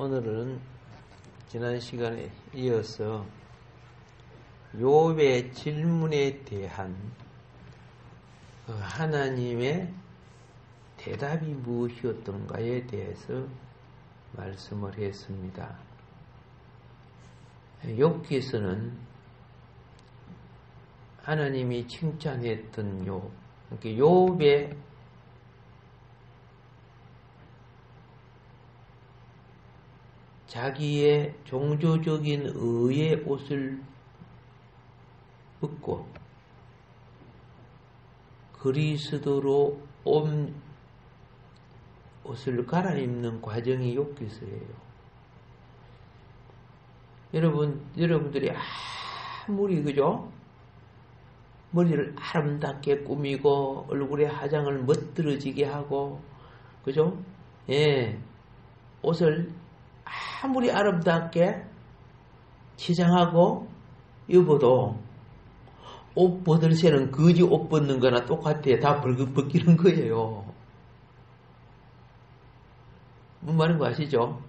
오늘은 지난 시간에 이어서 욥의 질문에 대한 하나님의 대답이 무엇이었던가에 대해서 말씀을 했습니다. 욥기서는 하나님이 칭찬했던 욥의 자기의 종교적인 의의 옷을 벗고 그리스도로 온 옷을 갈아입는 과정이 욥기서예요. 여러분들이 아무리 그죠? 머리를 아름답게 꾸미고 얼굴에 화장을 멋들어지게 하고 그죠? 예, 옷을 아무리 아름답게 치장하고 입어도 옷 벗을 새는 거지 옷 벗는 거나 똑같아. 다 벗기는 거예요. 뭔 말인 거 아시죠?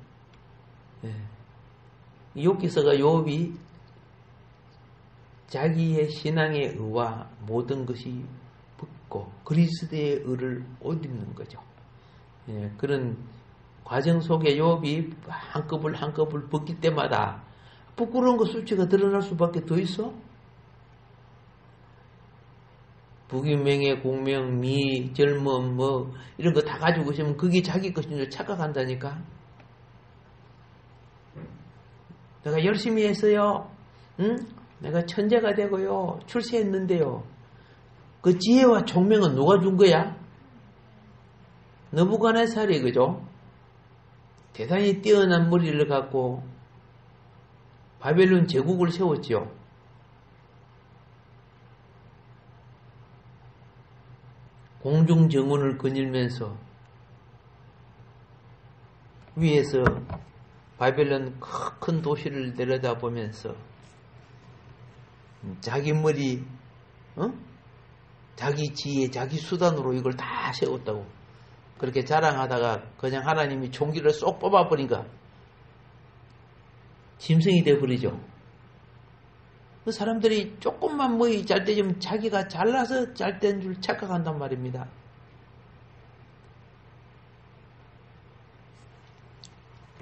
예. 욥기서가 욥이 자기의 신앙의 의와 모든 것이 벗고 그리스도의 의를 옷 입는 거죠. 예. 그런 과정 속에 욥이 한꺼풀 벗길 때마다 부끄러운 거 수치가 드러날 수밖에 더 있어? 부귀명예, 공명, 미, 젊음 뭐 이런 거 다 가지고 있으면 그게 자기 것인 줄 착각한다니까. 내가 열심히 했어요. 응? 내가 천재가 되고요. 출세했는데요. 그 지혜와 총명은 누가 준 거야? 느부갓네살이 그죠? 대단히 뛰어난 머리를 갖고 바벨론 제국을 세웠죠. 공중정원을 거닐면서 위에서 바벨론 큰 도시를 내려다보면서 자기 머리, 자기 지혜, 자기 수단으로 이걸 다 세웠다고 그렇게 자랑하다가 그냥 하나님이 총기를 쏙 뽑아버리니까 짐승이 돼버리죠. 그 사람들이 조금만 뭐 잘 되면 자기가 잘나서 잘 된 줄 착각한단 말입니다.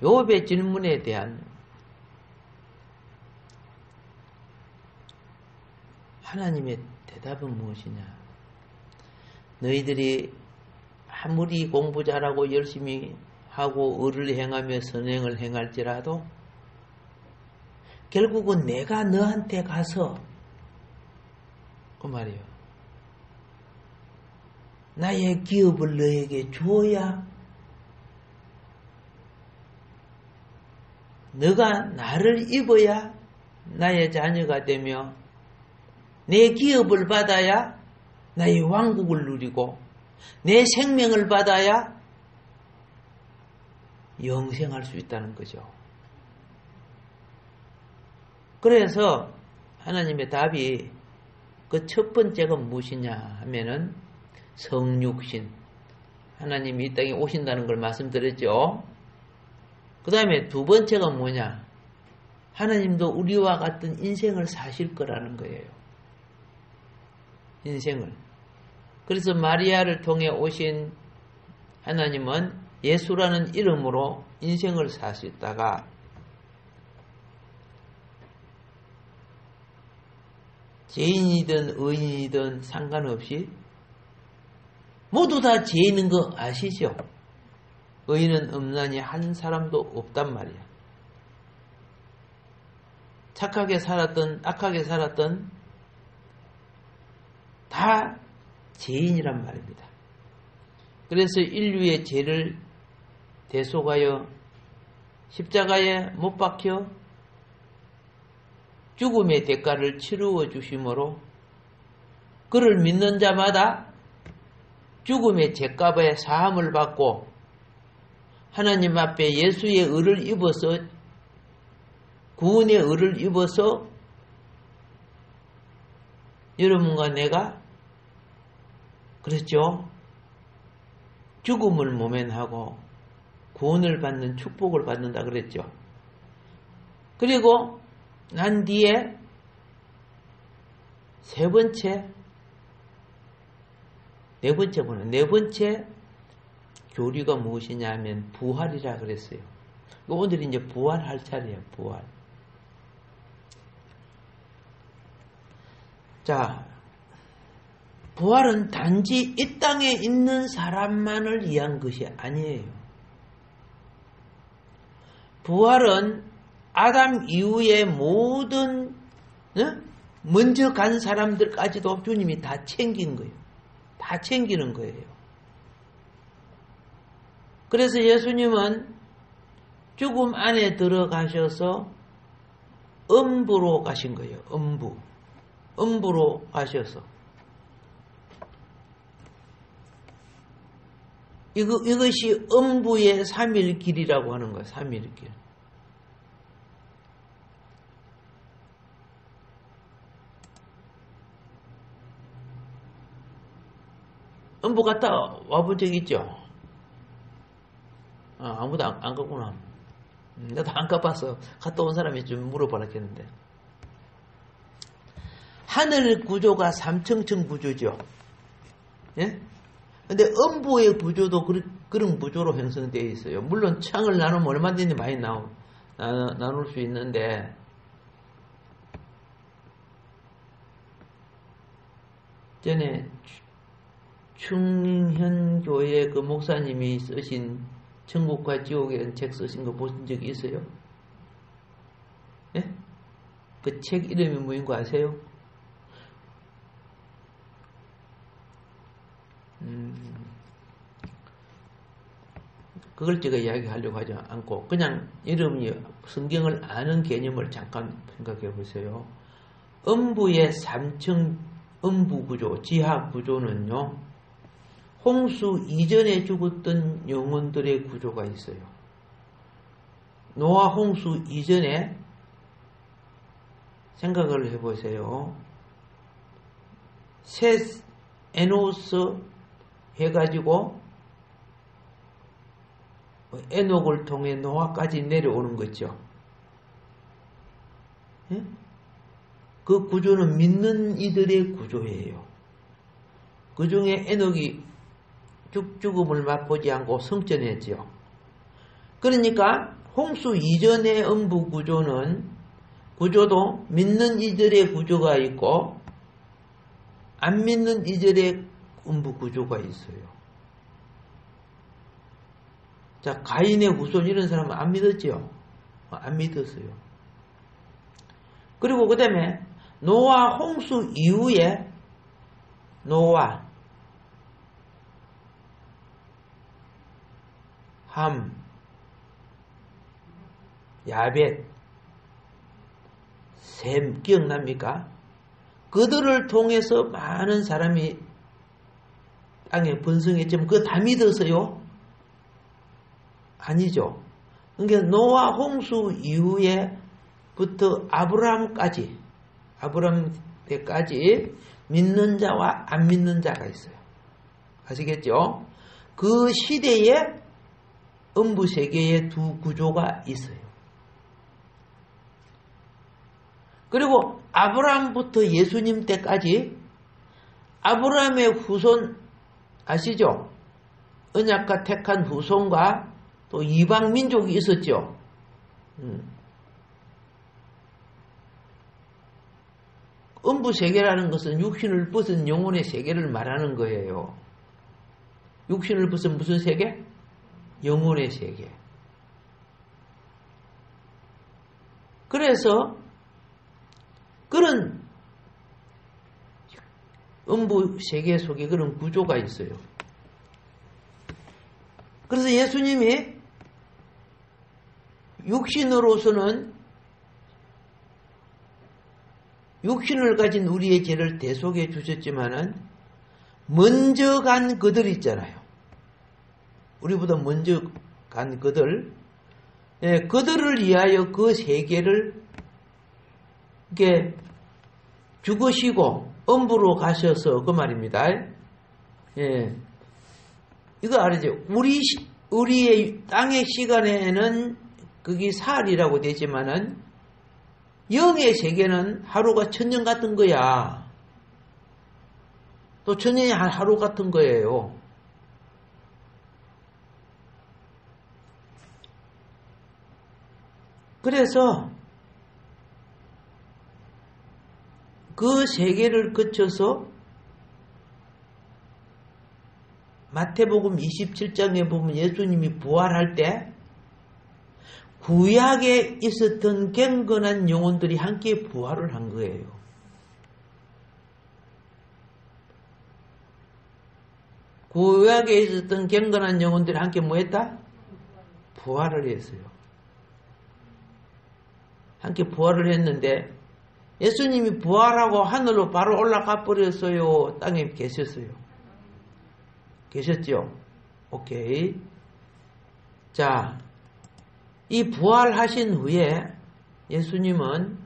욥의 질문에 대한 하나님의 대답은 무엇이냐? 너희들이 아무리 공부 잘하고 열심히 하고 의를 행하며 선행을 행할지라도 결국은 내가 너한테 가서 그 말이에요. 나의 기업을 너에게 주어야 너가 나를 입어야 나의 자녀가 되며 내 기업을 받아야 나의 왕국을 누리고 내 생명을 받아야 영생할 수 있다는 거죠. 그래서 하나님의 답이 그 첫 번째가 무엇이냐 하면은 성육신. 하나님이 이 땅에 오신다는 걸 말씀드렸죠. 그 다음에 두 번째가 뭐냐? 하나님도 우리와 같은 인생을 사실 거라는 거예요. 인생을. 그래서 마리아를 통해 오신 하나님은 예수라는 이름으로 인생을 사셨다가 죄인이든 의인이든 상관없이 모두 다 죄 있는 거 아시죠? 의인은 없나니 한 사람도 없단 말이야. 착하게 살았던 악하게 살았던 다 죄인이란 말입니다. 그래서 인류의 죄를 대속하여 십자가에 못 박혀 죽음의 대가를 치루어 주심으로 그를 믿는 자마다 죽음의 죄값의 사함을 받고 하나님 앞에 예수의 의를 입어서 구원의 의를 입어서 여러분과 내가 그렇죠? 죽음을 모면하고 구원을 받는 축복을 받는다 그랬죠. 그리고 난 뒤에 네 번째 교리가 무엇이냐 하면 부활이라 그랬어요. 오늘 이제 부활할 차례예요. 부활. 자, 부활은 단지 이 땅에 있는 사람만을 위한 것이 아니에요. 부활은 아담 이후의 모든 먼저 간 사람들까지도 주님이 다 챙긴 거예요. 다 챙기는 거예요. 그래서 예수님은 죽음 안에 들어가셔서 음부로 가신 거예요. 음부로 가셔서. 이것이 음부의 3일 길이라고 하는 거예요. 3일 길. 음부 갔다 와본 적 있죠? 아무도 안 갔구나. 나도 안 가봤어. 갔다 온 사람이 좀 물어봐라겠는데. 하늘 구조가 삼층층 구조죠. 예? 근데 음부의 구조도 그런 구조로 형성되어 있어요. 물론 창을 나누면 얼마든지 많이 나눌 수 있는데, 전에 충현교회 그 목사님이 쓰신 천국과 지옥이라는 책 쓰신 거 보신 적 있어요? 예? 그 책 이름이 뭐인 거 아세요? 그걸 제가 이야기하려고 하지 않고 그냥 이름이 성경을 아는 개념을 잠깐 생각해 보세요. 음부의 3층 음부 구조, 지하 구조는요, 홍수 이전에 죽었던 영혼들의 구조가 있어요. 노아 홍수 이전에 생각을 해보세요. 셋 에노스 해가지고 에녹을 통해 노아까지 내려오는 거죠. 예? 그 구조는 믿는 이들의 구조예요. 그 중에 에녹이 죽음을 맛보지 않고 성전했죠. 그러니까 홍수 이전의 음부 구조도 믿는 이들의 구조가 있고 안 믿는 이들의 음부 구조가 있어요. 자, 가인의 후손 이런 사람은 안 믿었죠? 안 믿었어요. 그리고 그 다음에 노아 홍수 이후에 노아, 함, 야벳, 셈 기억납니까? 그들을 통해서 많은 사람이 땅에 번성했지만 그거 다 믿었어요? 아니죠. 그러니까 노아 홍수 이후에부터 아브라함 때까지 믿는 자와 안 믿는 자가 있어요. 아시겠죠? 그 시대에 음부 세계의 두 구조가 있어요. 그리고 아브라함부터 예수님 때까지 아브라함의 후손 아시죠? 언약과 택한 후손과 또 이방 민족이 있었죠. 음부 세계라는 것은 육신을 벗은 영혼의 세계를 말하는 거예요. 육신을 벗은 무슨 세계? 영혼의 세계. 그래서 그런 음부 세계 속에 그런 구조가 있어요. 그래서 예수님이 육신으로서는 육신을 가진 우리의 죄를 대속해 주셨지만은 먼저 간 그들 있잖아요. 우리보다 먼저 간 그들, 그들을 위하여 그 세계를 이렇게 죽으시고 음부로 가셔서 그 말입니다. 예. 이거 알죠? 우리의 땅의 시간에는 그게 사흘이라고 되지만은 영의 세계는 하루가 천년 같은 거야. 또 천년이 하루 같은 거예요. 그래서 그 세계를 거쳐서 마태복음 27장에 보면 예수님이 부활할 때 구약에 있었던 경건한 영혼들이 함께 부활을 한 거예요. 구약에 있었던 경건한 영혼들이 함께 뭐 했다? 부활을 했어요. 함께 부활을 했는데 예수님이 부활하고 하늘로 바로 올라가 버렸어요. 땅에 계셨어요. 계셨죠? 오케이. 자, 이 부활하신 후에 예수님은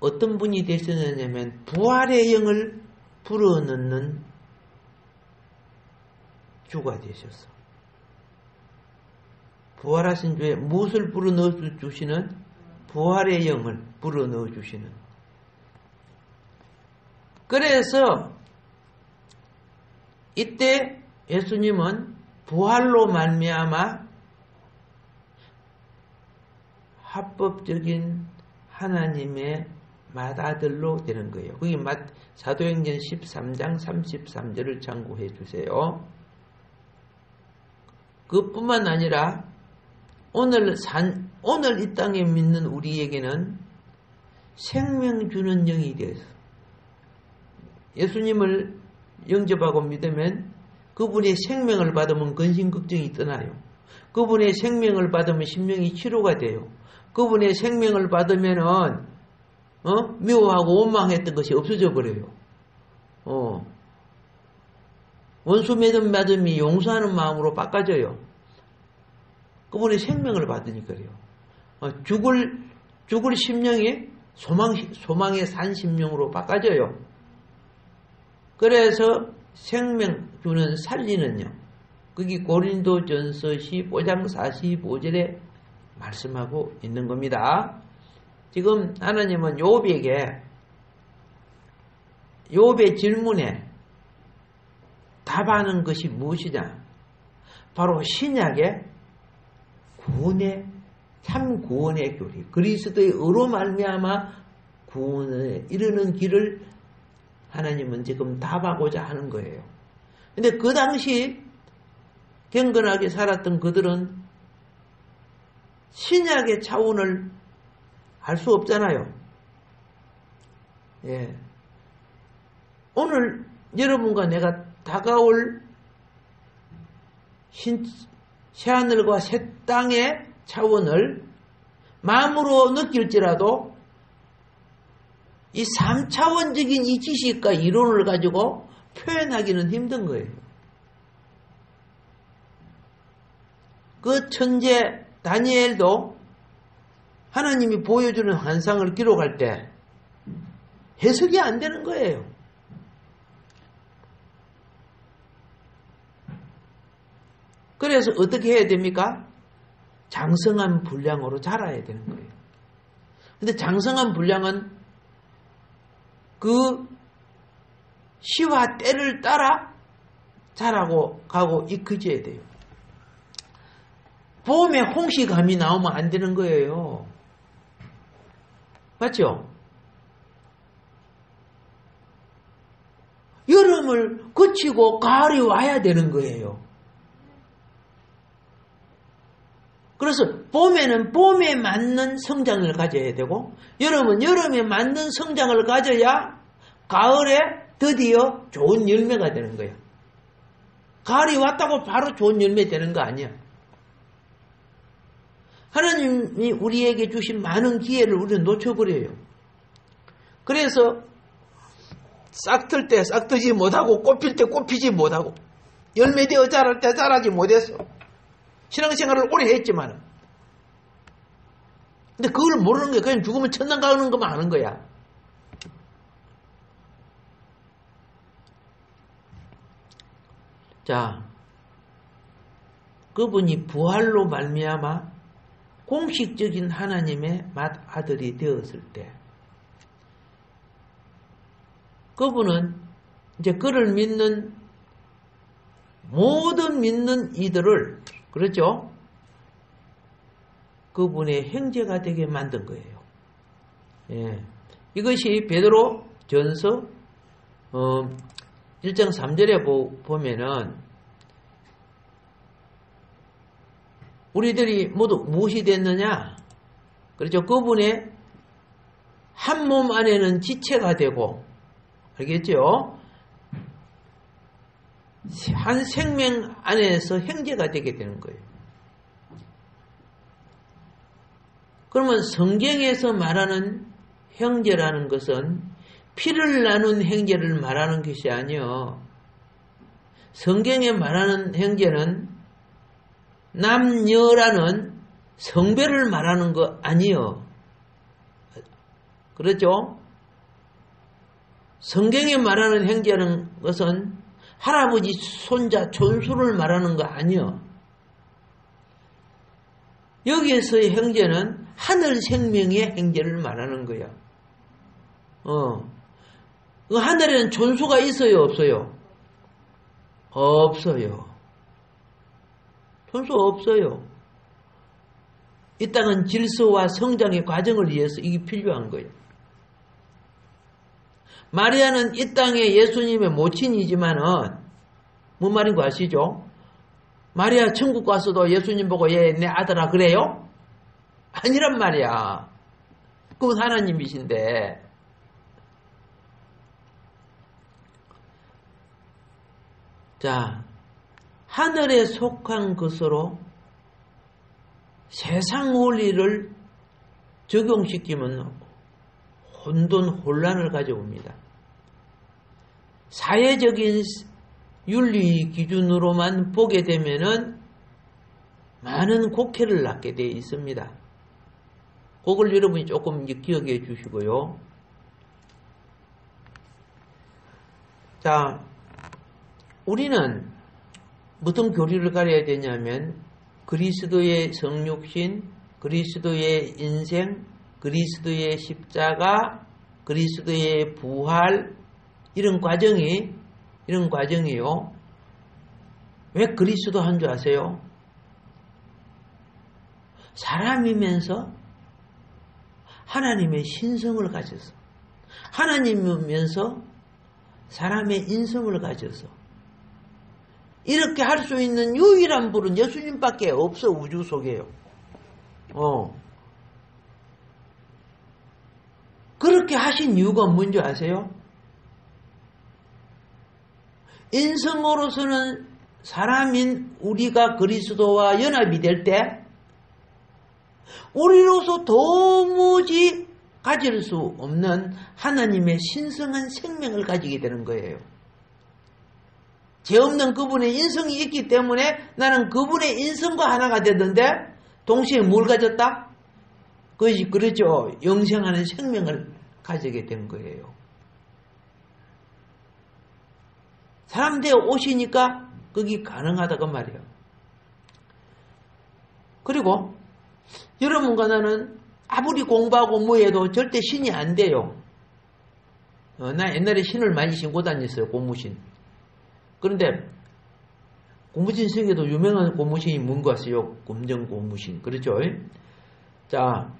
어떤 분이 되셨느냐면 부활의 영을 불어넣는 주가 되셨어. 부활하신 주에 무엇을 불어넣어 주시는? 부활의 영을 불어넣어 주시는. 그래서 이때 예수님은 부활로 말미암아 합법적인 하나님의 맏아들로 되는 거예요. 그게 사도행전 13장 33절을 참고해 주세요. 그뿐만 아니라 오늘 이 땅에 믿는 우리에게는 생명 주는 영이 되어서 예수님을 영접하고 믿으면 그분의 생명을 받으면 근심 걱정이 떠나요. 그분의 생명을 받으면 심령이 치료가 돼요. 그분의 생명을 받으면은 미워하고 원망했던 것이 없어져 버려요. 원수 맺음 맞음이 용서하는 마음으로 바꿔져요. 그분의 생명을 받으니까 그래요. 죽을 심령이 소망의 산 심령으로 바꿔져요. 그래서 생명 주는 살리는 영. 그게 고린도전서 15장 45절에 말씀하고 있는 겁니다. 지금 하나님은 욥의 질문에 답하는 것이 무엇이냐? 바로 신약의 참 구원의 교리, 그리스도의 의로 말미암아 구원에 이르는 길을 하나님은 지금 답하고자 하는 거예요. 근데 그 당시 경건하게 살았던 그들은 신약의 차원을 알 수 없잖아요. 예. 오늘 여러분과 내가 다가올 새하늘과 새 땅의 차원을 마음으로 느낄지라도 이 3차원적인 이 지식과 이론을 가지고 표현하기는 힘든 거예요. 그 천재 다니엘도 하나님이 보여주는 환상을 기록할 때 해석이 안 되는 거예요. 그래서 어떻게 해야 됩니까? 장성한 분량으로 자라야 되는 거예요. 근데 장성한 분량은 그 시와 때를 따라 자라고 가고 익혀져야 돼요. 봄에 홍시감이 나오면 안 되는 거예요. 맞죠? 여름을 거치고 가을이 와야 되는 거예요. 그래서 봄에는 봄에 맞는 성장을 가져야 되고 여름은 여름에 맞는 성장을 가져야 가을에 드디어 좋은 열매가 되는 거야. 가을이 왔다고 바로 좋은 열매 되는 거 아니야. 하나님이 우리에게 주신 많은 기회를 우리는 놓쳐버려요. 그래서 싹틀 때 싹트지 못하고 꽃필 때 꽃피지 못하고 열매되어 자랄 때 자라지 못했어. 신앙생활을 오래 했지만 근데 그걸 모르는 거야. 그냥 죽으면 천당 가는 것만 아는 거야. 자, 그분이 부활로 말미암아 공식적인 하나님의 맏아들이 되었을 때 그분은 이제 그를 믿는 모든 믿는 이들을 그렇죠? 그분의 형제가 되게 만든 거예요. 예. 이것이 베드로 전서 1장 3절에 보면은 우리들이 모두 무엇이 됐느냐? 그렇죠? 그분의 한 몸 안에는 지체가 되고 알겠죠? 한 생명 안에서 형제가 되게 되는 거예요. 그러면 성경에서 말하는 형제라는 것은 피를 나눈 형제를 말하는 것이 아니요. 성경에 말하는 형제는 남녀라는 성별을 말하는 거 아니요. 그렇죠? 성경에 말하는 형제라는 것은 할아버지, 손자, 촌수를 말하는 거 아니요. 여기에서의 형제는 하늘 생명의 형제를 말하는 거야. 그 하늘에는 촌수가 있어요, 없어요? 없어요. 촌수 없어요. 이 땅은 질서와 성장의 과정을 위해서 이게 필요한 거예요. 마리아는 이 땅에 예수님의 모친이지만은 뭔 말인 거 아시죠? 마리아 천국 가서도 예수님 보고 얘 내 아들아 그래요? 아니란 말이야. 그건 하나님이신데. 자, 하늘에 속한 것으로 세상 원리를 적용시키면 혼돈을 가져옵니다. 사회적인 윤리 기준으로만 보게 되면은 많은 곡해를 낳게 되어 있습니다. 그걸 여러분이 조금 기억해 주시고요. 자, 우리는 무슨 교리를 가려야 되냐면 그리스도의 성육신, 그리스도의 인생, 그리스도의 십자가, 그리스도의 부활 이런 과정이요. 왜 그리스도 한 줄 아세요? 사람이면서 하나님의 신성을 가져서 하나님이면서 사람의 인성을 가져서 이렇게 할 수 있는 유일한 분은 예수님밖에 없어. 우주 속에요. 그렇게 하신 이유가 뭔지 아세요? 인성으로서는 사람인 우리가 그리스도와 연합이 될 때 우리로서 도무지 가질 수 없는 하나님의 신성한 생명을 가지게 되는 거예요. 죄 없는 그분의 인성이 있기 때문에 나는 그분의 인성과 하나가 됐는데 동시에 뭘 가졌다? 그것이 그렇죠. 영생하는 생명을 가지게 된 거예요. 사람 되어 오시니까 그게 가능하다고 말이에요. 그리고 여러분과 나는 아무리 공부하고 뭐해도 절대 신이 안 돼요. 나 옛날에 신을 많이 신고 다녔어요. 고무신. 그런데 고무신 중에도 유명한 고무신이 뭔가 아세요? 검정 고무신. 그렇죠? 자,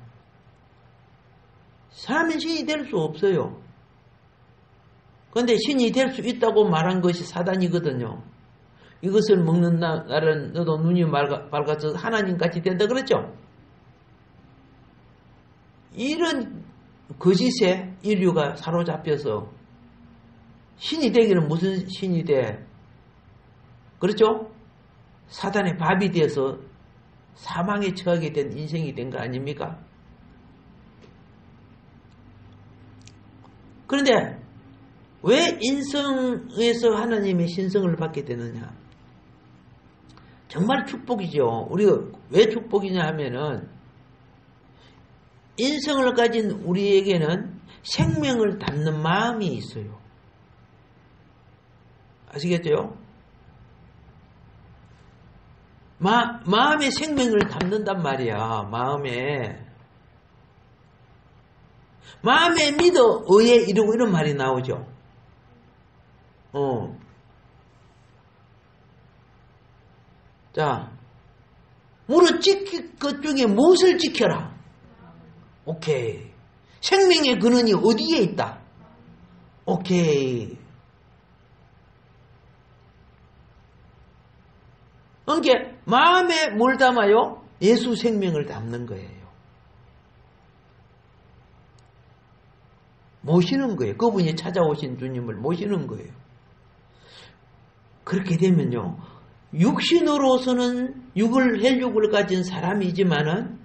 사람은 신이 될 수 없어요. 그런데 신이 될 수 있다고 말한 것이 사단이거든요. 이것을 먹는 날은 너도 눈이 밝아져서 하나님같이 된다 그랬죠? 이런 거짓에 인류가 사로잡혀서 신이 되기는 무슨 신이 돼? 그렇죠? 사단의 밥이 되어서 사망에 처하게 된 인생이 된 거 아닙니까? 그런데 왜 인성에서 하나님의 신성을 받게 되느냐? 정말 축복이죠. 우리가 왜 축복이냐 하면은 인성을 가진 우리에게는 생명을 담는 마음이 있어요. 아시겠죠? 마음의 생명을 담는단 말이야. 마음에 믿어 의에 이르고 이런 말이 나오죠. 자, 무릇 지킬 것 중에 무엇을 지켜라? 오케이. 생명의 근원이 어디에 있다? 오케이. 그러니까 마음에 뭘 담아요? 예수 생명을 담는 거예요. 모시는 거예요. 그분이 찾아오신 주님을 모시는 거예요. 그렇게 되면요, 육신으로서는 혈육을 가진 사람이지만은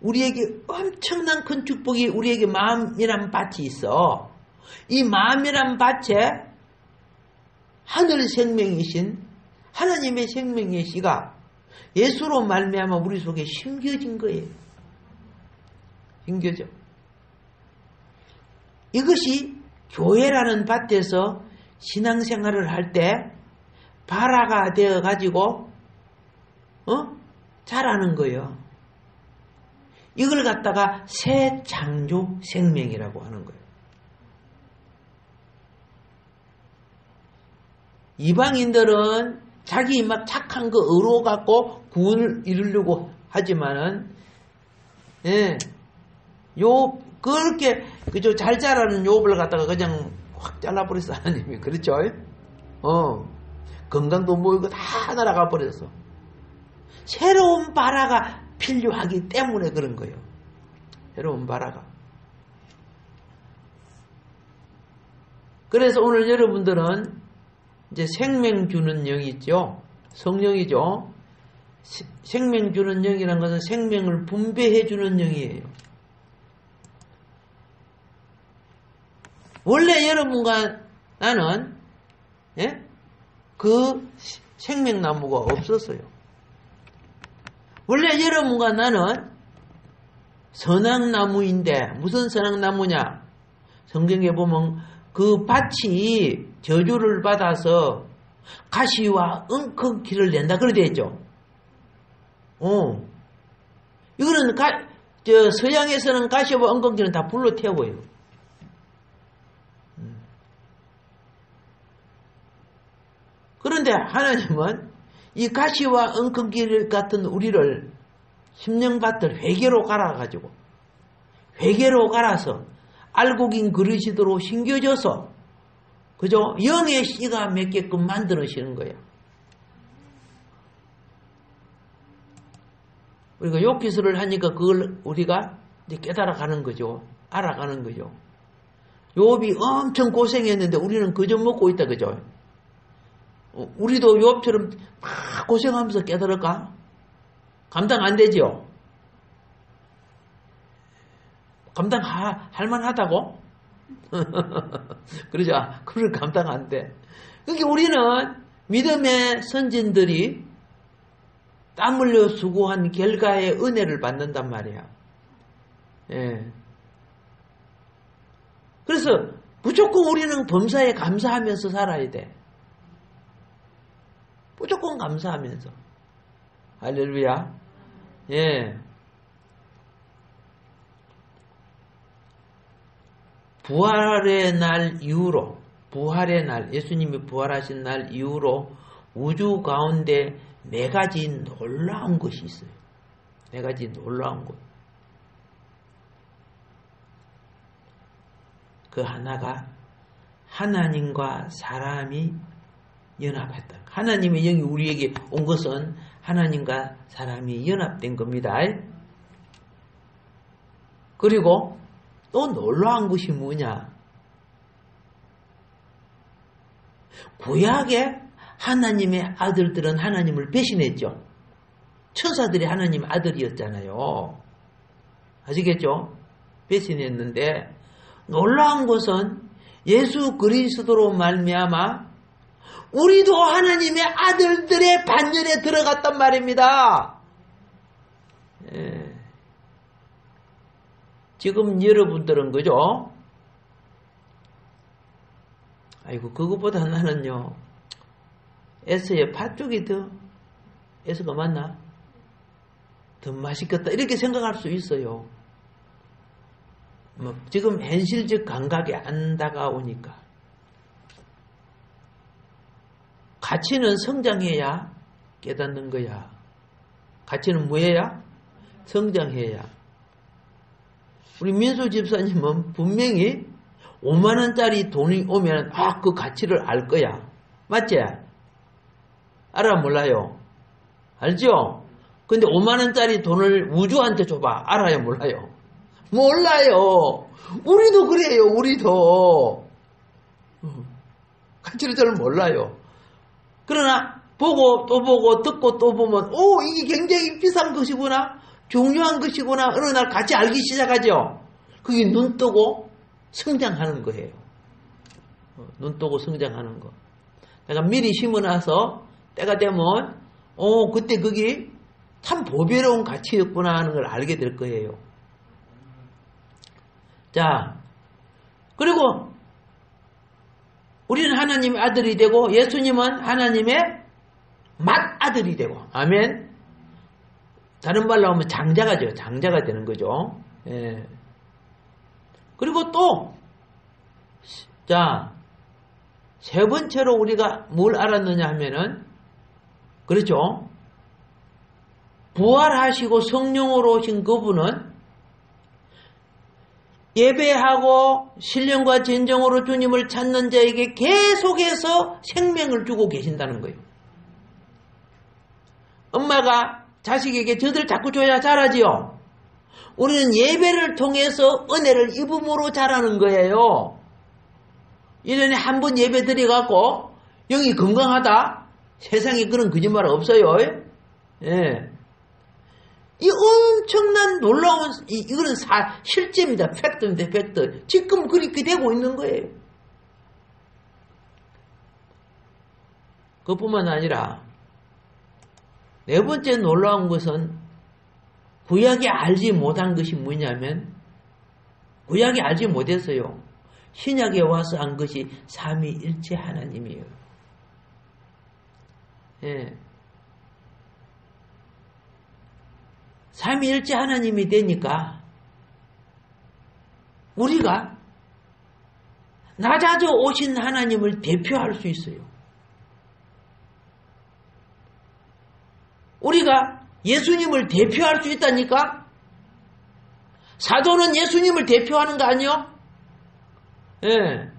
우리에게 엄청난 큰 축복이 우리에게 마음이란 밭이 있어. 이 마음이란 밭에 하늘 생명이신 하나님의 생명의 씨가 예수로 말미암아 우리 속에 심겨진 거예요. 심겨져. 이것이 교회라는 밭에서 신앙생활을 할 때 발화가 되어 가지고 자라는 거예요. 이걸 갖다가 새 창조 생명이라고 하는 거예요. 이방인들은 자기 막 착한 거 의로 갖고 구원을 이루려고 하지만은, 그렇게, 잘 자라는 욥을 갖다가 그냥 확 잘라버렸어, 하나님이. 그렇죠? 건강도 모이고 다 날아가 버렸어. 새로운 발화가 필요하기 때문에 그런 거예요. 새로운 발화가. 그래서 오늘 여러분들은 이제 생명 주는 영이 있죠. 성령이죠. 생명 주는 영이라는 것은 생명을 분배해 주는 영이에요. 원래 여러분과 나는 그 생명나무가 없었어요. 원래 여러분과 나는 선악나무인데 무슨 선악나무냐? 성경에 보면 그 밭이 저주를 받아서 가시와 엉겅퀴를 낸다 그래 되어 있죠. 이거는 서양에서는 가시와 엉겅퀴는 다 불로 태워요. 그런데 하나님은 이 가시와 엉겅퀴 같은 우리를 심령밭을 회개로 갈아가지고 회개로 갈아서 알곡인 그릇이도록 심겨져서 그죠? 영의 씨가 맺게끔 만들어지는 거예요. 우리가 욕기술을 하니까 그걸 우리가 이제 깨달아가는 거죠. 알아가는 거죠. 욥이 엄청 고생했는데 우리는 그저 먹고 있다 그죠? 우리도 욥처럼 막 고생하면서 깨달을까? 감당 안 되죠? 감당할 만하다고? 그러죠? 그걸 감당 안 돼. 그러니까 우리는 믿음의 선진들이 땀 흘려 수고한 결과의 은혜를 받는단 말이야. 예. 그래서 무조건 우리는 범사에 감사하면서 살아야 돼. 무조건 감사하면서. 할렐루야. 예. 부활의 날 이후로, 부활의 날, 예수님이 부활하신 날 이후로 우주 가운데 4가지 놀라운 것이 있어요. 4가지 놀라운 것. 그 하나가 하나님과 사람이 연합했다. 하나님의 영이 우리에게 온 것은 하나님과 사람이 연합된 겁니다. 그리고 또 놀라운 것이 뭐냐? 구약의 하나님의 아들들은 하나님을 배신했죠. 천사들이 하나님 아들이었잖아요. 아시겠죠? 배신했는데 놀라운 것은 예수 그리스도로 말미암아 우리도 하나님의 아들들의 반열에 들어갔단 말입니다. 예. 지금 여러분들은 그죠? 아이고 그것보다 나는요 에서의 팥죽이 더 해서가 맞나? 더 맛있겠다 이렇게 생각할 수 있어요. 뭐 지금 현실적 감각이 안 다가오니까. 가치는 성장해야 깨닫는 거야. 가치는 뭐해야? 성장해야. 우리 민수 집사님은 분명히 5만 원짜리 돈이 오면 그 가치를 알 거야. 맞지? 알아 몰라요? 알죠? 근데 5만 원짜리 돈을 우주한테 줘봐. 알아요 몰라요? 몰라요. 우리도 그래요. 우리도. 가치를 잘 몰라요. 그러나 보고 또 보고 듣고 또 보면 이게 굉장히 비싼 것이구나. 중요한 것이구나. 어느 날 같이 알기 시작하죠. 그게 눈 뜨고 성장하는 거예요. 눈 뜨고 성장하는 거. 내가 미리 심어놔서 때가 되면 그때 그게 참 보배로운 가치였구나 하는 걸 알게 될 거예요. 자, 그리고 우리는 하나님의 아들이 되고 예수님은 하나님의 맏아들이 되고, 아멘. 다른 말로 하면 장자가죠. 장자가 되는 거죠. 예. 그리고 또, 자, 세 번째로 우리가 뭘 알았느냐 하면은, 그렇죠. 부활하시고 성령으로 오신 그분은 예배하고 신령과 진정으로 주님을 찾는 자에게 계속해서 생명을 주고 계신다는 거예요. 엄마가 자식에게 젖을 자꾸 줘야 자라지요. 우리는 예배를 통해서 은혜를 입음으로 자라는 거예요. 1년에 한 번 예배 드려갖고 영이 건강하다? 세상에 그런 거짓말 없어요. 예. 이 엄청난 놀라운, 이거는 실제입니다. 팩트입니다. 팩트. 지금 그렇게 되고 있는 거예요. 그뿐만 아니라 네 번째 놀라운 것은 구약이 알지 못한 것이 뭐냐면, 구약이 알지 못했어요. 신약에 와서 안 것이 삼위일체 하나님이에요. 예. 삼위일체 하나님이 되니까 우리가 낮아져 오신 하나님을 대표할 수 있어요. 우리가 예수님을 대표할 수 있다니까? 사도는 예수님을 대표하는 거 아니요? 예.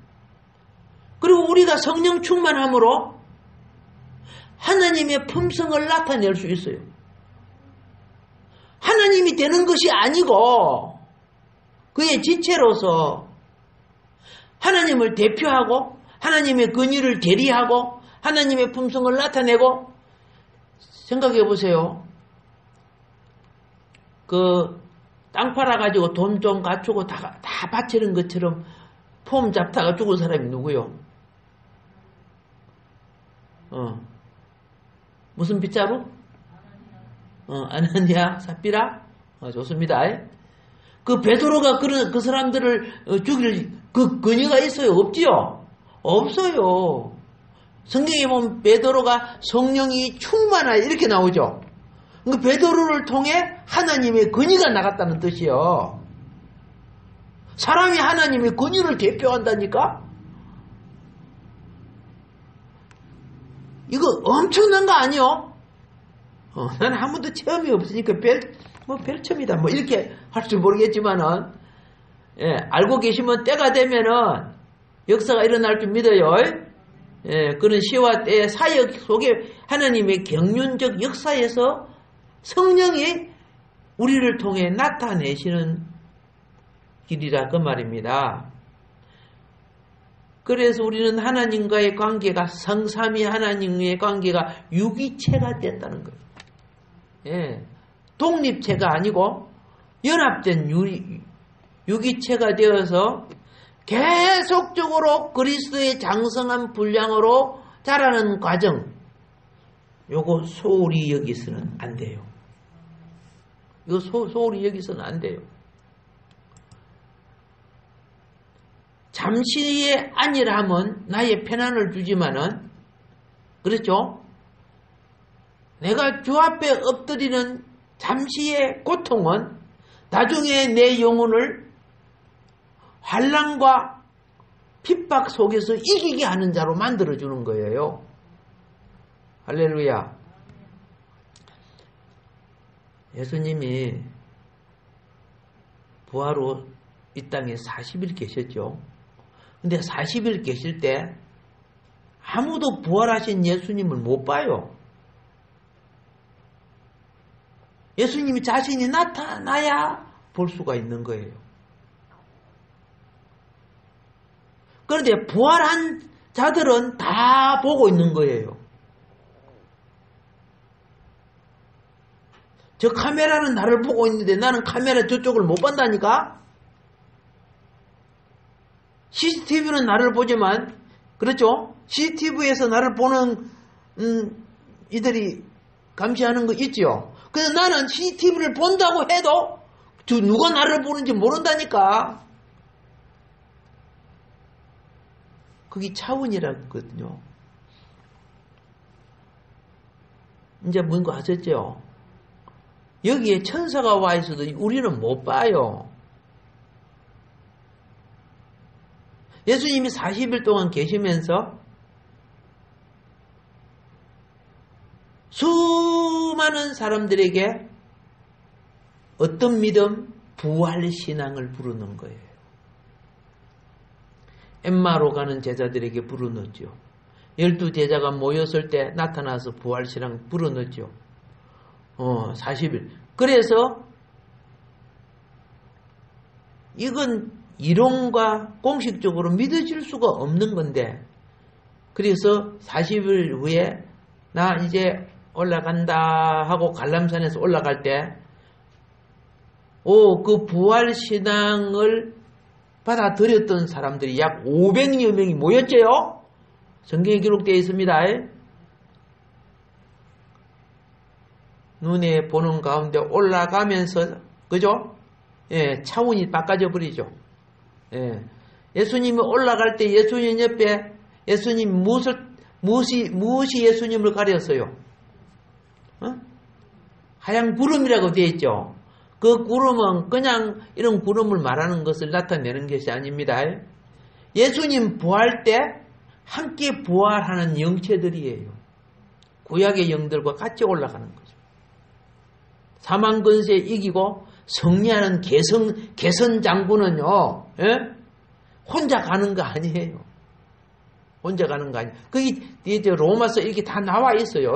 그리고 우리가 성령 충만함으로 하나님의 품성을 나타낼 수 있어요. 하나님이 되는 것이 아니고 그의 지체로서 하나님을 대표하고 하나님의 권위를 대리하고 하나님의 품성을 나타내고. 생각해 보세요. 땅 팔아가지고 돈 좀 갖추고 다 바치는 것처럼 폼 잡다가 죽은 사람이 누구요? 무슨 빗자루? 아나니아, 삽비라? 좋습니다. 그 베드로가 그 사람들을 죽일 그 권위가 있어요? 없지요? 없어요. 성경에 보면 베드로가 성령이 충만하여 이렇게 나오죠. 그 베드로를 통해 하나님의 권위가 나갔다는 뜻이요. 사람이 하나님의 권위를 대표한다니까? 이거 엄청난 거 아니요? 나는 한 번도 체험이 없으니까 별첨이다. 이렇게 할 줄 모르겠지만은, 예, 알고 계시면 때가 되면은 역사가 일어날 줄 믿어요. 예, 그런 시와 때의 사역 속에 하나님의 경륜적 역사에서 성령이 우리를 통해 나타내시는 길이라 그 말입니다. 그래서 우리는 하나님과의 관계가, 성삼위 하나님과의 관계가 유기체가 됐다는 거예요. 예, 독립체가 아니고 연합된 유기체가 되어서 계속적으로 그리스도의 장성한 분량으로 자라는 과정, 요거 소홀히 여기서는 안 돼요. 이거 소홀히 여기서는 안 돼요. 잠시의 안일함은 나의 편안을 주지만은, 그렇죠? 내가 주 앞에 엎드리는 잠시의 고통은 나중에 내 영혼을 환난과 핍박 속에서 이기게 하는 자로 만들어주는 거예요. 할렐루야. 예수님이 부활로 이 땅에 40일 계셨죠. 근데 40일 계실 때 아무도 부활하신 예수님을 못 봐요. 예수님이 자신이 나타나야 볼 수가 있는 거예요. 그런데 부활한 자들은 다 보고 있는 거예요. 저 카메라는 나를 보고 있는데 나는 카메라 저쪽을 못 본다니까? CCTV는 나를 보지만, 그렇죠? CCTV에서 나를 보는, 이들이 감시하는 거 있죠? 그래서 나는 CCTV를 본다고 해도, 누가 나를 보는지 모른다니까? 그게 차원이라거든요. 이제 뭔가 하셨죠? 여기에 천사가 와 있어도 우리는 못 봐요. 예수님이 40일 동안 계시면서 수많은 사람들에게 어떤 믿음? 부활신앙을 부르는 거예요. 엠마로 가는 제자들에게 부르넣죠. 12제자가 모였을 때 나타나서 부활신앙 부르넣죠. 40일. 그래서 이건 이론과 공식적으로 믿어질 수가 없는 건데, 그래서 40일 후에 나 이제 올라간다 하고 갈람산에서 올라갈 때, 그 부활신앙을 받아들였던 사람들이 약 500여 명이 모였죠. 성경에 기록되어 있습니다. 눈에 보는 가운데 올라가면서, 그죠? 예, 차원이 바꿔져 버리죠. 예. 예수님이 올라갈 때 예수님 옆에 예수님 무엇이 예수님을 가렸어요? 하얀 구름이라고 되어 있죠. 그 구름은 그냥 이런 구름을 말하는 것을 나타내는 것이 아닙니다. 예수님 부활 때 함께 부활하는 영체들이에요. 구약의 영들과 같이 올라가는 거죠. 사망 권세 이기고 승리하는 개선 장군은요, 혼자 가는 거 아니에요. 혼자 가는 거 아니에요. 그게 이제 로마서 이렇게 다 나와 있어요.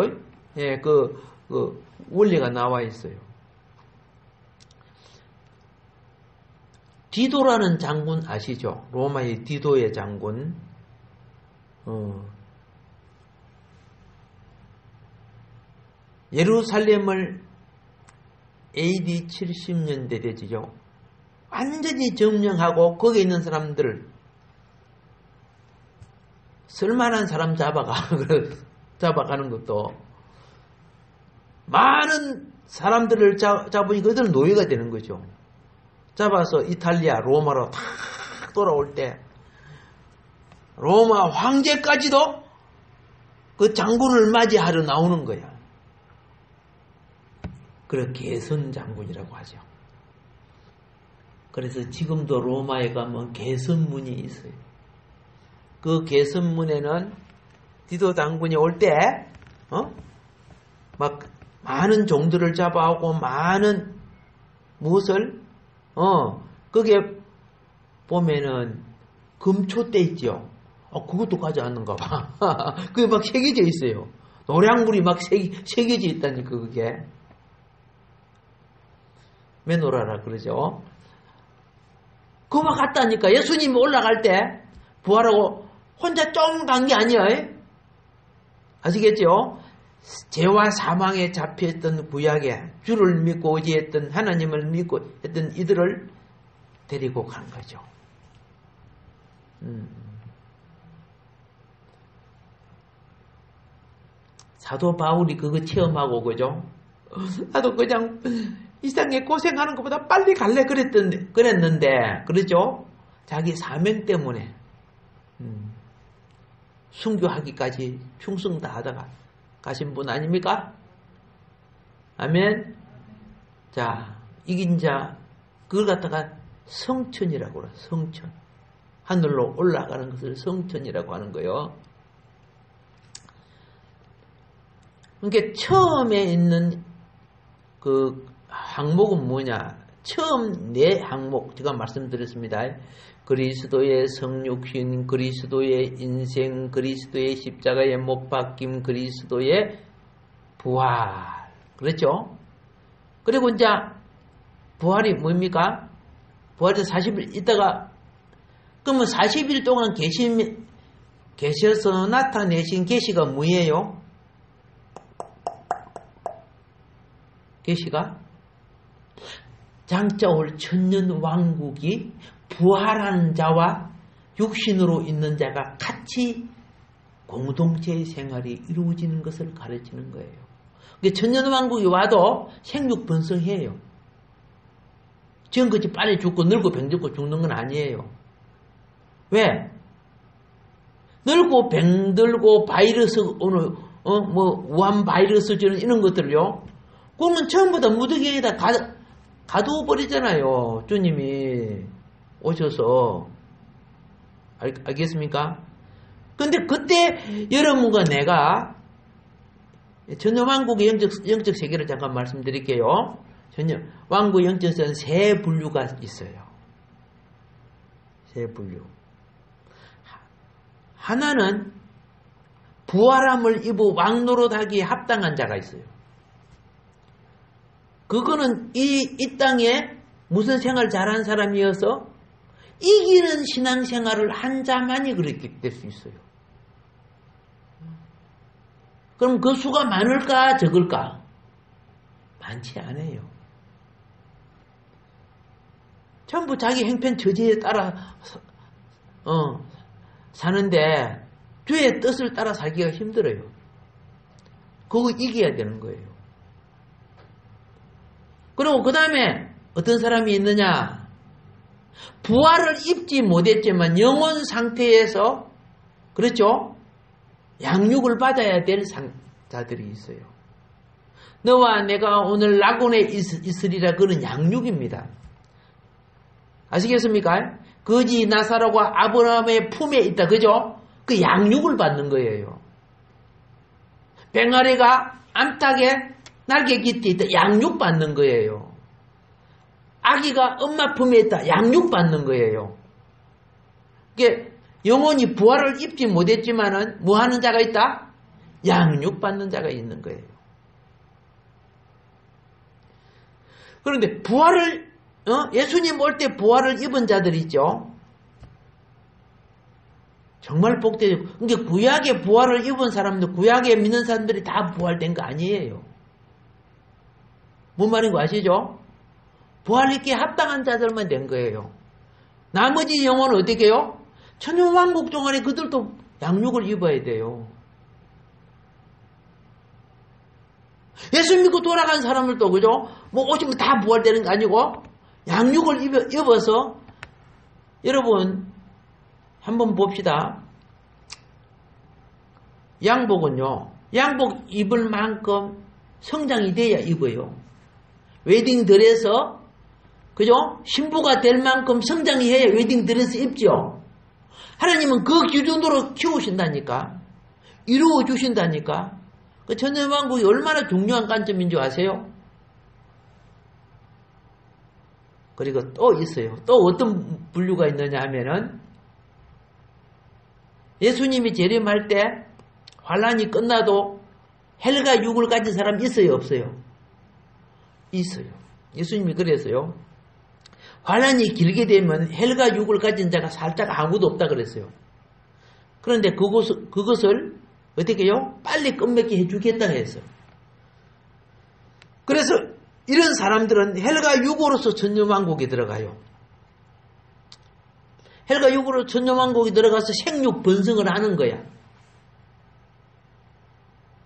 예, 그 원리가 나와 있어요. 디도라는 장군 아시죠? 로마의 디도의 장군. 예루살렘을 AD 70년대 되지요. 완전히 점령하고 거기에 있는 사람들을 쓸만한 사람 잡아가는 것도 많은 사람들을 잡으니까 그들은 노예가 되는 거죠. 잡아서 이탈리아, 로마로 탁 돌아올 때 로마 황제까지도 그 장군을 맞이하러 나오는 거야. 그래서 개선장군이라고 하죠. 그래서 지금도 로마에 가면 개선문이 있어요. 그 개선문에는 디도 장군이 올 때, 막 많은 종들을 잡아오고 많은 무엇을, 거기에 보면은 금초대 있죠. 그것도 가져왔는가 봐. 그게 막 새겨져 있어요. 노량물이 막 새겨져 있다니까, 그게. 메노라라 그러죠. 그거 갔다니까. 예수님이 올라갈 때 부활하고 혼자 쫑 간 게 아니에요. 아시겠죠? 죄와 사망에 잡혀있던 구약에 주를 믿고 의지했던 하나님을 믿고 했던 이들을 데리고 간 거죠. 사도 바울이 그거 체험하고, 그죠? 나도 그냥 이 땅에 고생하는 것보다 빨리 갈래 그랬는데, 그렇죠? 자기 사명 때문에 순교하기까지 충성 다하다가 가신 분 아닙니까? 아멘. 자, 이긴 자, 그걸 갖다가 성천이라고 그래. 성천. 하늘로 올라가는 것을 성천이라고 하는 거예요. 그러니까 처음에 있는 그 항목은 뭐냐? 처음 네 항목 제가 말씀드렸습니다. 그리스도의 성육신, 그리스도의 인생, 그리스도의 십자가의 못 박힘, 그리스도의 부활. 그렇죠? 그리고 이제 부활이 뭡니까? 부활에서 40일 있다가 그러면 40일 동안 계셔서 나타내신 계시가 뭐예요? 계시가 장자올 천년 왕국이 부활한 자와 육신으로 있는 자가 같이 공동체의 생활이 이루어지는 것을 가르치는 거예요. 천년 왕국이 와도 생육번성해요. 지금까지 빨리 죽고 늙고 병들고 죽는 건 아니에요. 왜? 늙고 병들고 바이러스 오늘 우한 바이러스 주는 이런 것들요. 그러면 전부 다 무더기에다 가두어 버리잖아요. 주님이 오셔서. 알겠습니까? 근데 그때 여러분과 내가 천년왕국의 영적 세계를 잠깐 말씀드릴게요. 왕국의 영적에서는 세 분류가 있어요. 세 분류. 하나는 부활함을 입어 왕노릇하기에 합당한 자가 있어요. 그거는 이 땅에 무슨 생활 잘한 사람이어서 이기는 신앙생활을 한 자만이 그렇게 될 수 있어요. 그럼 그 수가 많을까 적을까? 많지 않아요. 전부 자기 행편 처지에 따라 사는데 주의 뜻을 따라 살기가 힘들어요. 그거 이겨야 되는 거예요. 그리고 그 다음에 어떤 사람이 있느냐? 부활을 입지 못했지만 영혼 상태에서 그렇죠? 양육을 받아야 될 자들이 있어요. 너와 내가 오늘 낙원에 있으리라 그는 양육입니다. 아시겠습니까? 거지 나사로가 아브라함의 품에 있다. 그죠? 그 양육을 받는 거예요. 뱅아리가 암탉에 날개 깃에 있다. 양육 받는 거예요. 아기가 엄마 품에 있다. 양육 받는 거예요. 이게 영혼이 부활을 입지 못했지만은 뭐 하는 자가 있다? 양육 받는 자가 있는 거예요. 그런데 부활을 예수님 올 때 부활을 입은 자들 있죠. 정말 복되죠. 그러니까 구약에 부활을 입은 사람들, 구약에 믿는 사람들이 다 부활된 거 아니에요. 뭔 말인 거 아시죠? 부활 입기에 합당한 자들만 된 거예요. 나머지 영혼은 어떻게 해요? 천년왕국 동안에 그들도 양육을 입어야 돼요. 예수 믿고 돌아간 사람들도 그죠? 뭐 오시면 다 부활되는 거 아니고 양육을 입어서 여러분 한번 봅시다. 양복은요. 양복 입을 만큼 성장이 돼야 입어요. 웨딩드레스 그죠? 신부가 될 만큼 성장이 해야 웨딩드레스 입죠. 하나님은 그 기준으로 키우신다니까. 이루어 주신다니까. 그 천년왕국이 얼마나 중요한 관점인 줄 아세요? 그리고 또 있어요. 또 어떤 분류가 있느냐 하면은 예수님이 재림할 때 환란이 끝나도 헬과 육을 가진 사람 있어요? 없어요? 있어요. 예수님이 그랬어요. 환란이 길게 되면 헬과 육을 가진 자가 살짝 아무도 없다 그랬어요. 그런데 그것을 어떻게 해요? 빨리 끝맺게 해주겠다 했어요. 그래서 이런 사람들은 헬과 육으로서 천년왕국에 들어가요. 헬과 육으로 천년왕국에 들어가서 생육 번성을 하는 거야.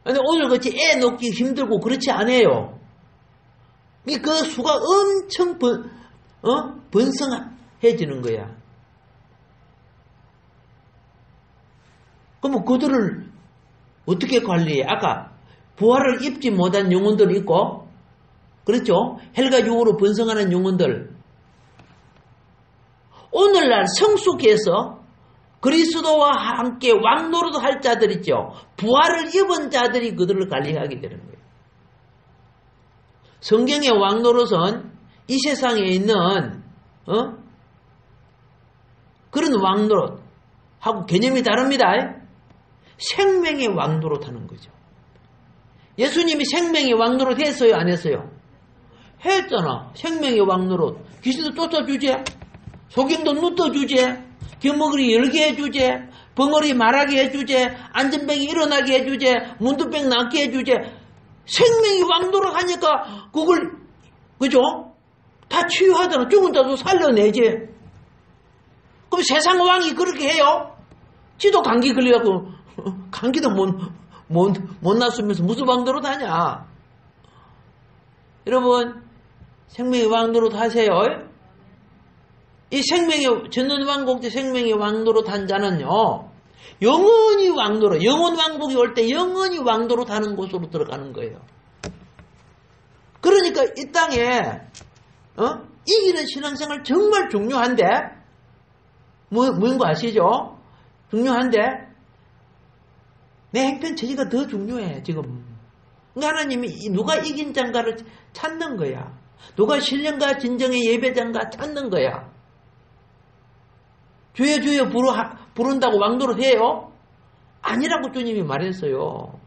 근데 오늘같이 애 놓기 힘들고 그렇지 않아요. 그 수가 엄청 번성해지는 거야. 그러면 그들을 어떻게 관리해? 아까 부활을 입지 못한 영혼들이 있고 그렇죠? 헬과 육으로 번성하는 영혼들. 오늘날 성숙해서 그리스도와 함께 왕노릇 할 자들 있죠. 부활을 입은 자들이 그들을 관리하게 되는 거예요. 성경의 왕노릇은 이 세상에 있는 그런 왕노릇하고 개념이 다릅니다. 생명의 왕노릇 하는 거죠. 예수님이 생명의 왕노릇 했어요? 안 했어요? 했잖아. 생명의 왕노릇. 귀신도 쫓아주지, 소경도 눕혀주지, 겨먹으리 열게 해주지, 벙어리 말하게 해주지, 안전병이 일어나게 해주지, 문두병 낫게 해주지. 생명이 왕노릇 하니까 그걸, 그죠? 다 치유하잖아. 죽은 자도 살려내지. 그럼 세상 왕이 그렇게 해요? 지도 감기 걸려갖고 감기도 못 났으면서 무슨 왕노릇 하냐? 여러분, 생명의 왕노릇 하세요. 이 생명의 전원왕국 생명의 왕노릇 한 자는요, 영원히 왕노릇, 영원 왕국이 올 때 영원히 왕노릇 하는 곳으로 들어가는 거예요. 그러니까 이 땅에 이기는 신앙생활 정말 중요한데, 뭐인 거 아시죠? 중요한데 내 행편 처지가 더 중요해 지금. 그러니까 하나님이 누가 이긴 장가를 찾는 거야. 누가 신령과 진정의 예배장가 찾는 거야. 주여 주여 부른다고 왕노릇 해요? 아니라고 주님이 말했어요.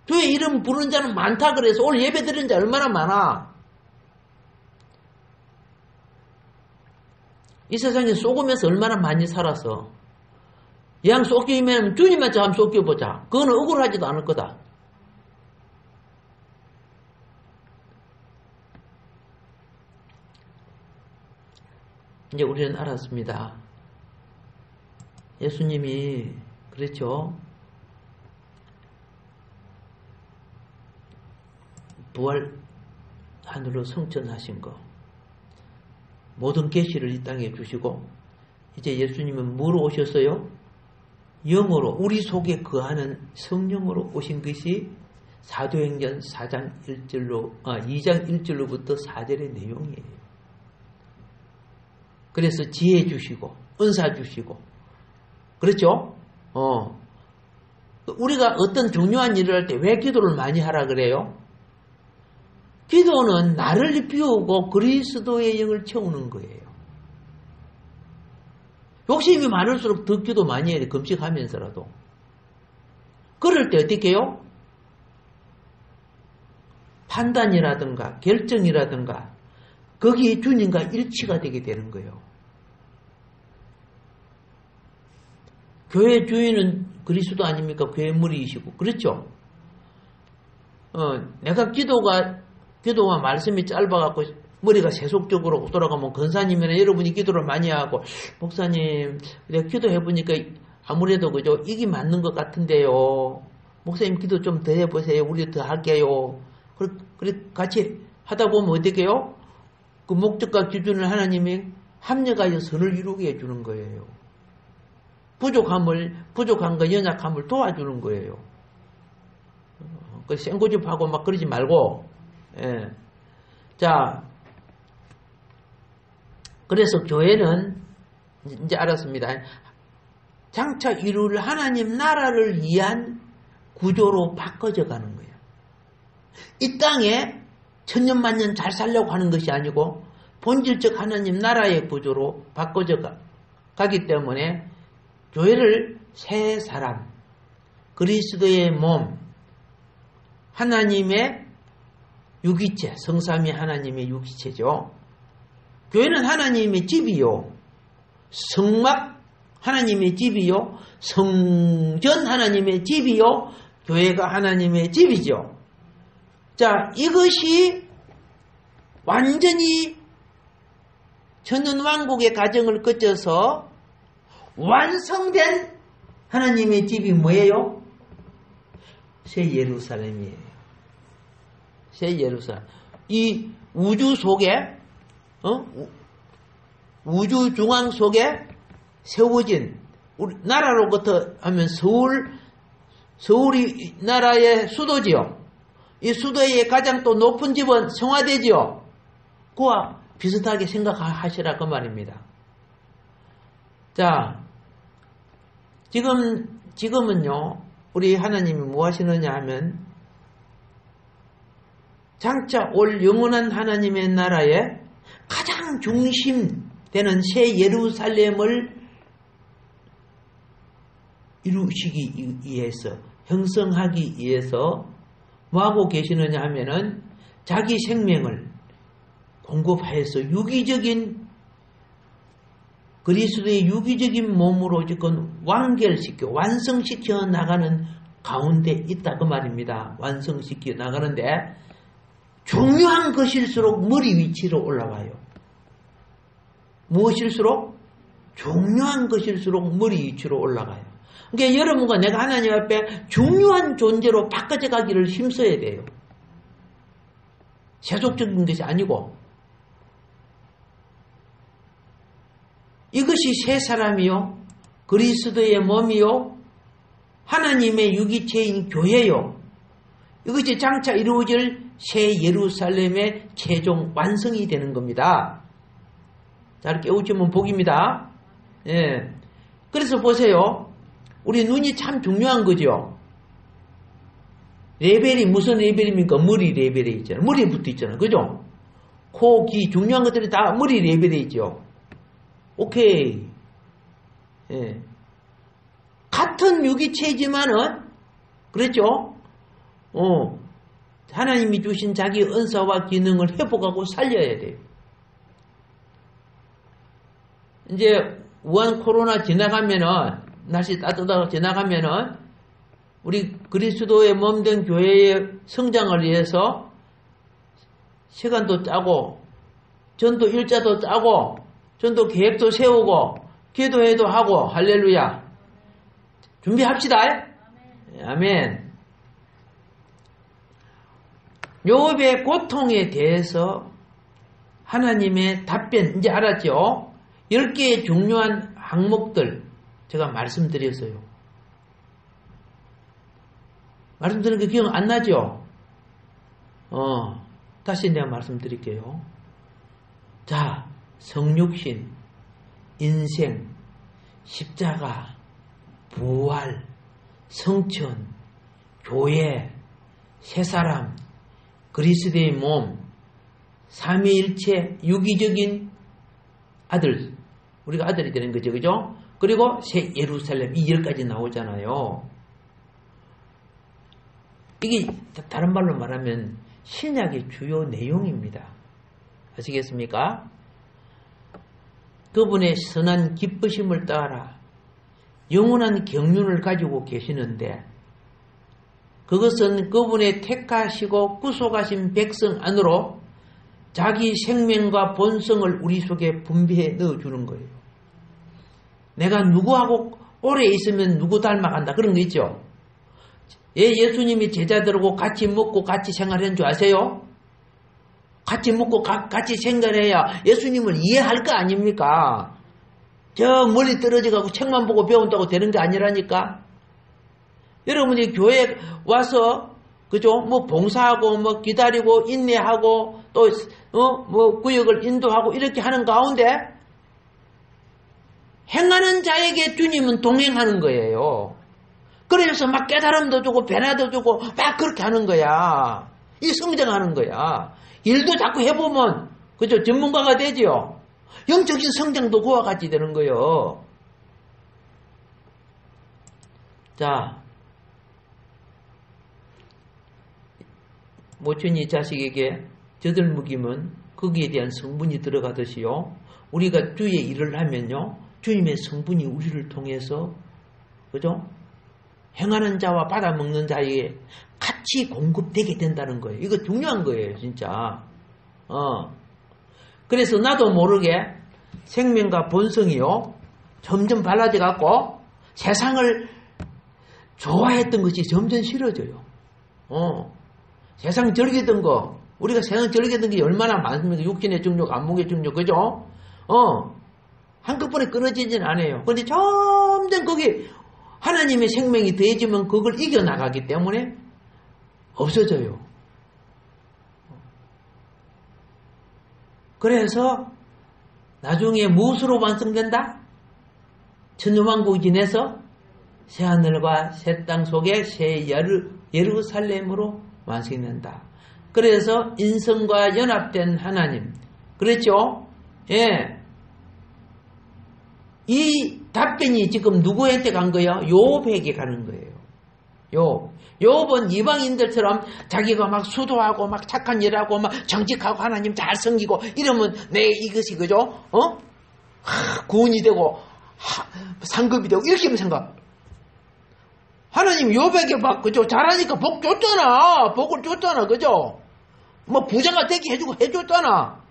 주의 이름 부르는 자는 많다 그래서 오늘 예배 드리는 자 얼마나 많아. 이 세상에 속으면서 얼마나 많이 살았어. 양 속이면 주님한테 한번 속여보자. 그거는 억울하지도 않을 거다. 이제 우리는 알았습니다. 예수님이 그랬죠. 부활 하늘로 성천하신 거. 모든 계시를 이 땅에 주시고 이제 예수님은 뭐로 오셨어요? 영으로 우리 속에 거하는 성령으로 오신 것이 사도행전 2장 1절로부터 4절의 내용이에요. 그래서 지혜 주시고 은사 주시고 그렇죠? 우리가 어떤 중요한 일을 할 때 왜 기도를 많이 하라 그래요? 기도는 나를 비우고 그리스도의 영을 채우는 거예요. 욕심이 많을수록 더 기도 많이 해야 돼. 금식하면서라도. 그럴 때 어떻게 해요? 판단이라든가 결정이라든가 거기에 주님과 일치가 되게 되는 거예요. 교회 주인은 그리스도 아닙니까? 교회 머리이시고. 그렇죠? 내가 기도가 말씀이 짧아갖고 머리가 세속적으로 돌아가면 권사님이나 여러분이 기도를 많이 하고 목사님 내가 기도해보니까 아무래도 그죠? 이게 맞는 것 같은데요. 목사님 기도 좀 더 해보세요. 우리 더 할게요. 그래 같이 하다 보면 어떻게 해요? 그 목적과 기준을 하나님이 합력하여 선을 이루게 해주는 거예요. 부족한 거 연약함을 도와주는 거예요. 생고집하고 막 그러지 말고. 예. 자, 그래서 교회는 이제 알았습니다. 장차 이룰 하나님 나라를 위한 구조로 바꿔져 가는 거예요. 이 땅에 천년만년 잘 살려고 하는 것이 아니고 본질적 하나님 나라의 구조로 바꿔져 가기 때문에 교회를 새 사람, 그리스도의 몸, 하나님의 유기체, 성삼위 하나님의 유기체죠. 교회는 하나님의 집이요. 성막 하나님의 집이요. 성전 하나님의 집이요. 교회가 하나님의 집이죠. 자, 이것이 완전히 천년왕국의 과정을 거쳐서 완성된 하나님의 집이 뭐예요? 새 예루살렘이에요. 새 예루살렘. 이 우주 속에, 우주 중앙 속에 세워진, 우리 나라로부터 하면 서울이 나라의 수도지요. 이 수도의 가장 또 높은 집은 성화대지요. 그와 비슷하게 생각하시라 그 말입니다. 자, 지금은요, 우리 하나님이 뭐 하시느냐 하면, 장차 올 영원한 하나님의 나라에 가장 중심되는 새 예루살렘을 이루시기 위해서, 형성하기 위해서 뭐하고 계시느냐 하면은 자기 생명을 공급하여서 유기적인 그리스도의 유기적인 몸으로 지금 완성시켜 나가는 가운데 있다 그 말입니다. 완성시켜 나가는데 중요한 것일수록 머리 위치로 올라와요. 무엇일수록? 중요한 것일수록 머리 위치로 올라가요. 그러니까 여러분과 내가 하나님 앞에 중요한 존재로 바꿔져 가기를 힘써야 돼요. 세속적인 것이 아니고. 이것이 새 사람이요, 그리스도의 몸이요, 하나님의 유기체인 교회요. 이것이 장차 이루어질 새 예루살렘의 최종 완성이 되는 겁니다. 잘 깨우치면 복입니다. 예. 그래서 보세요. 우리 눈이 참 중요한 거죠. 레벨이 무슨 레벨입니까? 머리 레벨에 있잖아요. 머리에 붙어 있잖아요. 그죠? 코, 귀, 중요한 것들이 다 머리 레벨에 있죠. 오케이. 예. 같은 유기체지만은, 그렇죠? 하나님이 주신 자기 은사와 기능을 회복하고 살려야 돼요. 이제, 우한 코로나 지나가면은, 날씨 따뜻하고 지나가면은, 우리 그리스도의 몸된 교회의 성장을 위해서 시간도 짜고, 전도 일자도 짜고, 전도 계획도 세우고, 기도회도 하고, 할렐루야. 준비합시다. 아멘. 욥의 고통에 대해서 하나님의 답변, 이제 알았죠? 10개의 중요한 항목들 제가 말씀드렸어요. 말씀드린 게 기억 안 나죠? 다시 내가 말씀드릴게요. 자, 성육신, 인생, 십자가, 부활, 성천, 교회, 새사람, 그리스도의 몸, 삼위일체, 유기적인 아들, 우리가 아들이 되는 거죠, 그죠? 그리고 새 예루살렘, 이 10가지 나오잖아요. 이게 다른 말로 말하면 신약의 주요 내용입니다. 아시겠습니까? 그분의 선한 기쁘심을 따라 영원한 경륜을 가지고 계시는데, 그것은 그분의 택하시고 구속하신 백성 안으로 자기 생명과 본성을 우리 속에 분배해 넣어주는 거예요. 내가 누구하고 오래 있으면 누구 닮아간다, 그런 거 있죠? 예수님이 제자들하고 같이 먹고 같이 생활한 줄 아세요? 같이 먹고 같이 생활해야 예수님을 이해할 거 아닙니까? 저 멀리 떨어져가고 책만 보고 배운다고 되는 게 아니라니까. 여러분이 교회 와서, 그죠? 뭐 봉사하고, 뭐 기다리고, 인내하고, 또, 뭐 구역을 인도하고 이렇게 하는 가운데 행하는 자에게 주님은 동행하는 거예요. 그래서 막 깨달음도 주고 변화도 주고 막 그렇게 하는 거야. 이 성장하는 거야. 일도 자꾸 해보면, 그죠? 전문가가 되지요. 영적인 성장도 그와 같이 되는 거예요. 자, 모친이 자식에게 젖을 먹이면 거기에 대한 성분이 들어가듯이요. 우리가 주의 일을 하면요, 주님의 성분이 우리를 통해서, 그죠? 행하는 자와 받아먹는 자에게 같이 공급되게 된다는 거예요. 이거 중요한 거예요, 진짜. 그래서 나도 모르게 생명과 본성이요, 점점 발라져 갖고 세상을 좋아했던 것이 점점 싫어져요. 세상 즐기던 거, 우리가 세상 즐기던 게 얼마나 많습니까? 육신의 중력, 안목의 중력, 그죠? 한꺼번에 끊어지진 않아요. 그런데 점점 거기 하나님의 생명이 더해지면 그걸 이겨나가기 때문에 없어져요. 그래서 나중에 무엇으로 완성된다? 천년왕국이 지내서 새하늘과 새 땅 속에 새 예루살렘으로 완성된다. 그래서 인성과 연합된 하나님. 그렇죠? 예. 이 답변이 지금 누구한테 간 거예요? 욥에게 가는 거예요. 욥은 이방인들처럼 자기가 막 수도하고 막 착한 일하고 막 정직하고 하나님 잘 섬기고 이러면 내 이것이 그죠? 구원이 되고 상급이 되고 이렇게 생각. 하나님 욥에게 막 그죠? 잘하니까 복 줬잖아. 복을 줬잖아. 그죠? 뭐 부자가 되게 해줬잖아.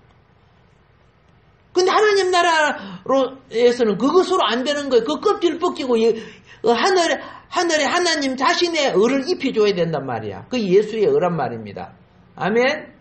근데 하나님 나라로에서는 그것으로 안 되는 거예요. 그 껍질 벗기고 하늘에 하나님 자신의 의를 입혀줘야 된단 말이야. 그 예수의 의란 말입니다. 아멘.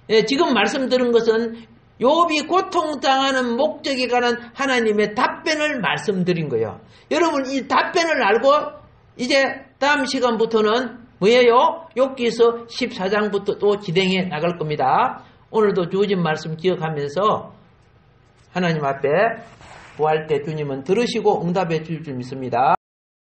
예, 지금 말씀드린 것은 욥이 고통당하는 목적에 관한 하나님의 답변을 말씀드린 거예요. 여러분 이 답변을 알고 이제 다음 시간부터는 뭐예요? 욥기서 14장부터 또 진행해 나갈 겁니다. 오늘도 주어진 말씀 기억하면서 하나님 앞에 구할 때 주님은 들으시고 응답해 주실 줄 믿습니다.